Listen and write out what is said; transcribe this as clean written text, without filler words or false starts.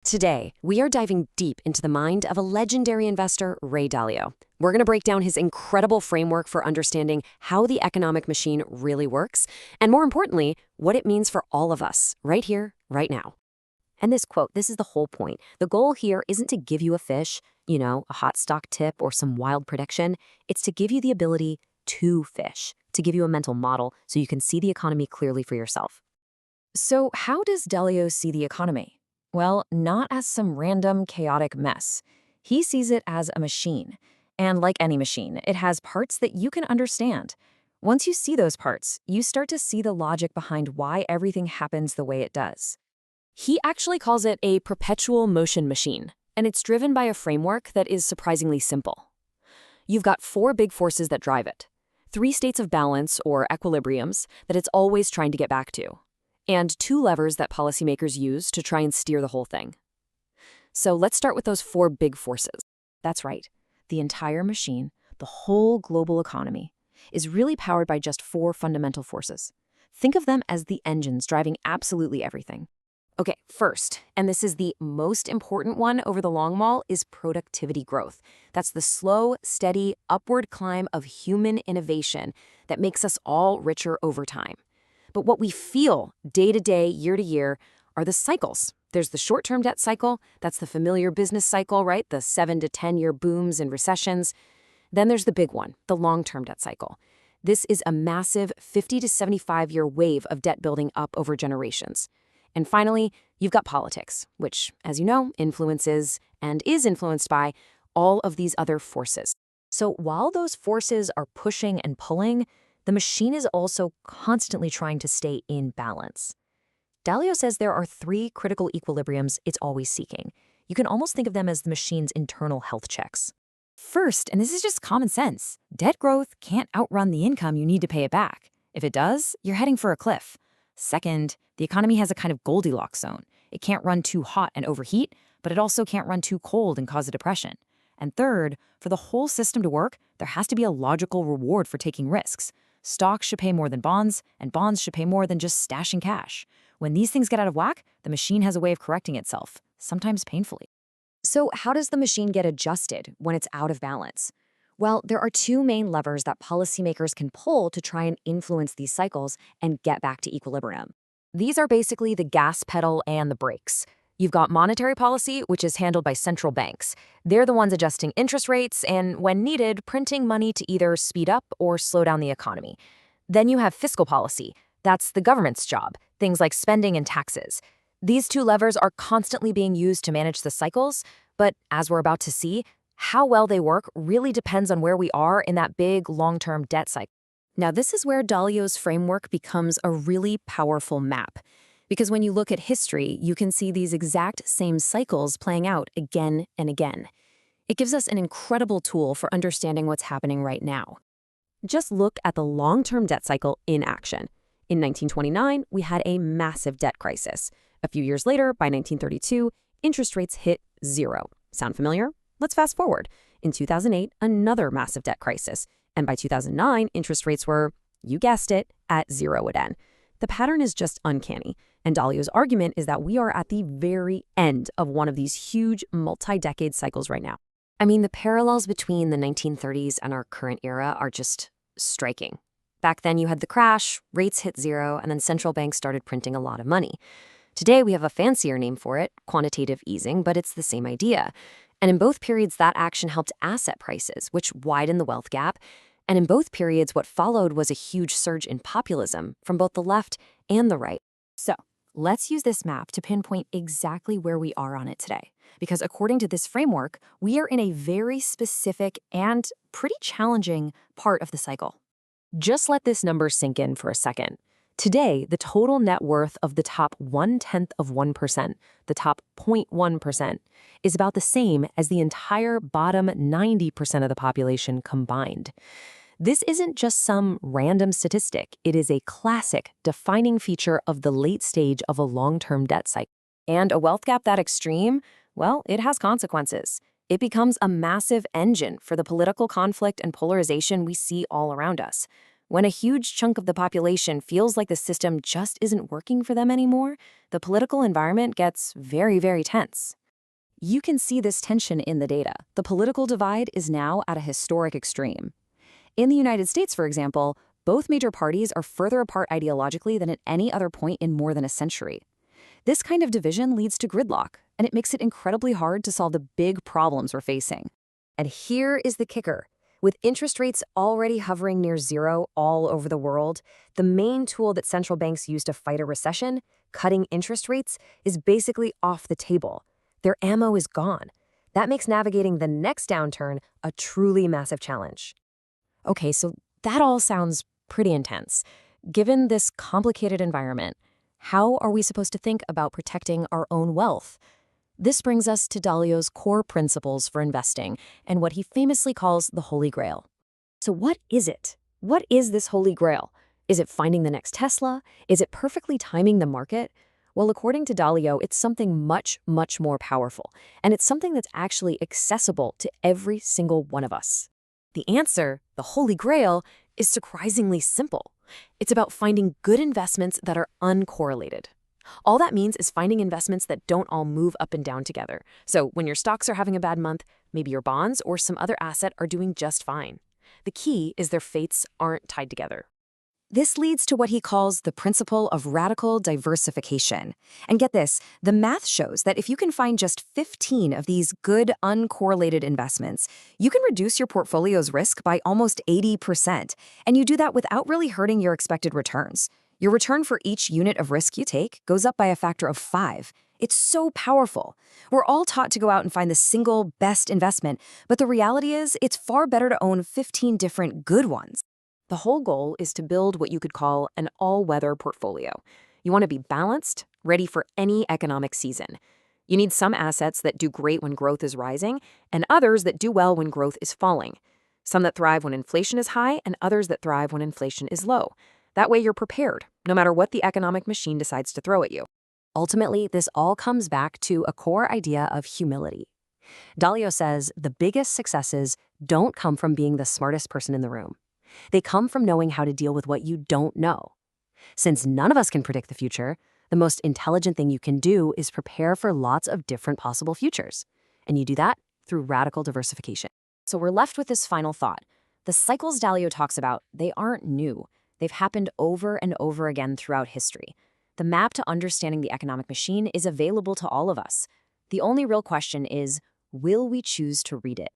Today, we are diving deep into the mind of a legendary investor, Ray Dalio. We're going to break down his incredible framework for understanding how the economic machine really works, and more importantly, what it means for all of us, right here, right now. And this quote, this is the whole point. The goal here isn't to give you a fish, a hot stock tip or some wild prediction. It's to give you the ability to fish, to give you a mental model so you can see the economy clearly for yourself. So, how does Delio see the economy? Well, not as some random, chaotic mess. He sees it as a machine. And like any machine, it has parts that you can understand. Once you see those parts, you start to see the logic behind why everything happens the way it does. He actually calls it a perpetual motion machine, and it's driven by a framework that is surprisingly simple. You've got four big forces that drive it, three states of balance or equilibriums that it's always trying to get back to, and two levers that policymakers use to try and steer the whole thing. So let's start with those four big forces. That's right. The entire machine, the whole global economy, is really powered by just four fundamental forces. Think of them as the engines driving absolutely everything. Okay, first, and this is the most important one over the long haul, is productivity growth. That's the slow, steady, upward climb of human innovation that makes us all richer over time. But what we feel day to day, year to year, are the cycles. There's the short-term debt cycle. That's the familiar business cycle, right? The 7 to 10-year booms and recessions. Then there's the big one, the long-term debt cycle. This is a massive 50 to 75-year wave of debt building up over generations. And finally, you've got politics, which, as you know, influences and is influenced by all of these other forces. So while those forces are pushing and pulling, the machine is also constantly trying to stay in balance. Dalio says there are three critical equilibriums it's always seeking. You can almost think of them as the machine's internal health checks. First, and this is just common sense, debt growth can't outrun the income you need to pay it back. If it does, you're heading for a cliff. Second, the economy has a kind of Goldilocks zone. It can't run too hot and overheat, but it also can't run too cold and cause a depression. And third, for the whole system to work, there has to be a logical reward for taking risks. Stocks should pay more than bonds, and bonds should pay more than just stashing cash. When these things get out of whack, the machine has a way of correcting itself, sometimes painfully. So how does the machine get adjusted when it's out of balance? Well, there are two main levers that policymakers can pull to try and influence these cycles and get back to equilibrium. These are basically the gas pedal and the brakes. You've got monetary policy, which is handled by central banks. They're the ones adjusting interest rates and, when needed, printing money to either speed up or slow down the economy. Then you have fiscal policy. That's the government's job, things like spending and taxes. These two levers are constantly being used to manage the cycles, but as we're about to see, how well they work really depends on where we are in that big long-term debt cycle. Now, this is where Dalio's framework becomes a really powerful map. Because when you look at history, you can see these exact same cycles playing out again and again. It gives us an incredible tool for understanding what's happening right now. Just look at the long-term debt cycle in action. In 1929, we had a massive debt crisis. A few years later, by 1932, interest rates hit zero. Sound familiar? Let's fast forward. In 2008, another massive debt crisis. And by 2009, interest rates were, you guessed it, at zero again. The pattern is just uncanny, and Dalio's argument is that we are at the very end of one of these huge multi-decade cycles right now. I mean, the parallels between the 1930s and our current era are just striking. Back then you had the crash, rates hit zero, and then central banks started printing a lot of money. Today we have a fancier name for it, quantitative easing, but it's the same idea. And in both periods, that action helped asset prices, which widened the wealth gap. And in both periods, what followed was a huge surge in populism from both the left and the right. So let's use this map to pinpoint exactly where we are on it today. Because according to this framework, we are in a very specific and pretty challenging part of the cycle. Just let this number sink in for a second. Today, the total net worth of the top 0.1%, the top 0.1%, is about the same as the entire bottom 90% of the population combined. This isn't just some random statistic. It is a classic, defining feature of the late stage of a long-term debt cycle. And a wealth gap that extreme, well, it has consequences. It becomes a massive engine for the political conflict and polarization we see all around us. When a huge chunk of the population feels like the system just isn't working for them anymore, the political environment gets very, very tense. You can see this tension in the data. The political divide is now at a historic extreme. In the United States, for example, both major parties are further apart ideologically than at any other point in more than a century. This kind of division leads to gridlock, and it makes it incredibly hard to solve the big problems we're facing. And here is the kicker. With interest rates already hovering near zero all over the world, the main tool that central banks use to fight a recession, cutting interest rates, is basically off the table. Their ammo is gone. That makes navigating the next downturn a truly massive challenge. Okay, so that all sounds pretty intense. Given this complicated environment, how are we supposed to think about protecting our own wealth? This brings us to Dalio's core principles for investing and what he famously calls the Holy Grail. So what is it? What is this Holy Grail? Is it finding the next Tesla? Is it perfectly timing the market? Well, according to Dalio, it's something much, much more powerful, and it's something that's actually accessible to every single one of us. The answer, the Holy Grail, is surprisingly simple. It's about finding good investments that are uncorrelated. All that means is finding investments that don't all move up and down together. So when your stocks are having a bad month, maybe your bonds or some other asset are doing just fine. The key is their fates aren't tied together. This leads to what he calls the principle of radical diversification. And get this, the math shows that if you can find just 15 of these good uncorrelated investments, you can reduce your portfolio's risk by almost 80%. And you do that without really hurting your expected returns. Your return for each unit of risk you take goes up by a factor of 5. It's so powerful. We're all taught to go out and find the single best investment, but the reality is it's far better to own 15 different good ones. The whole goal is to build what you could call an all-weather portfolio. You want to be balanced, ready for any economic season. You need some assets that do great when growth is rising, and others that do well when growth is falling. Some that thrive when inflation is high, and others that thrive when inflation is low. That way you're prepared, no matter what the economic machine decides to throw at you. Ultimately, this all comes back to a core idea of humility. Dalio says the biggest successes don't come from being the smartest person in the room. They come from knowing how to deal with what you don't know. Since none of us can predict the future, the most intelligent thing you can do is prepare for lots of different possible futures. And you do that through radical diversification. So we're left with this final thought. The cycles Dalio talks about, they aren't new. They've happened over and over again throughout history. The map to understanding the economic machine is available to all of us. The only real question is, will we choose to read it?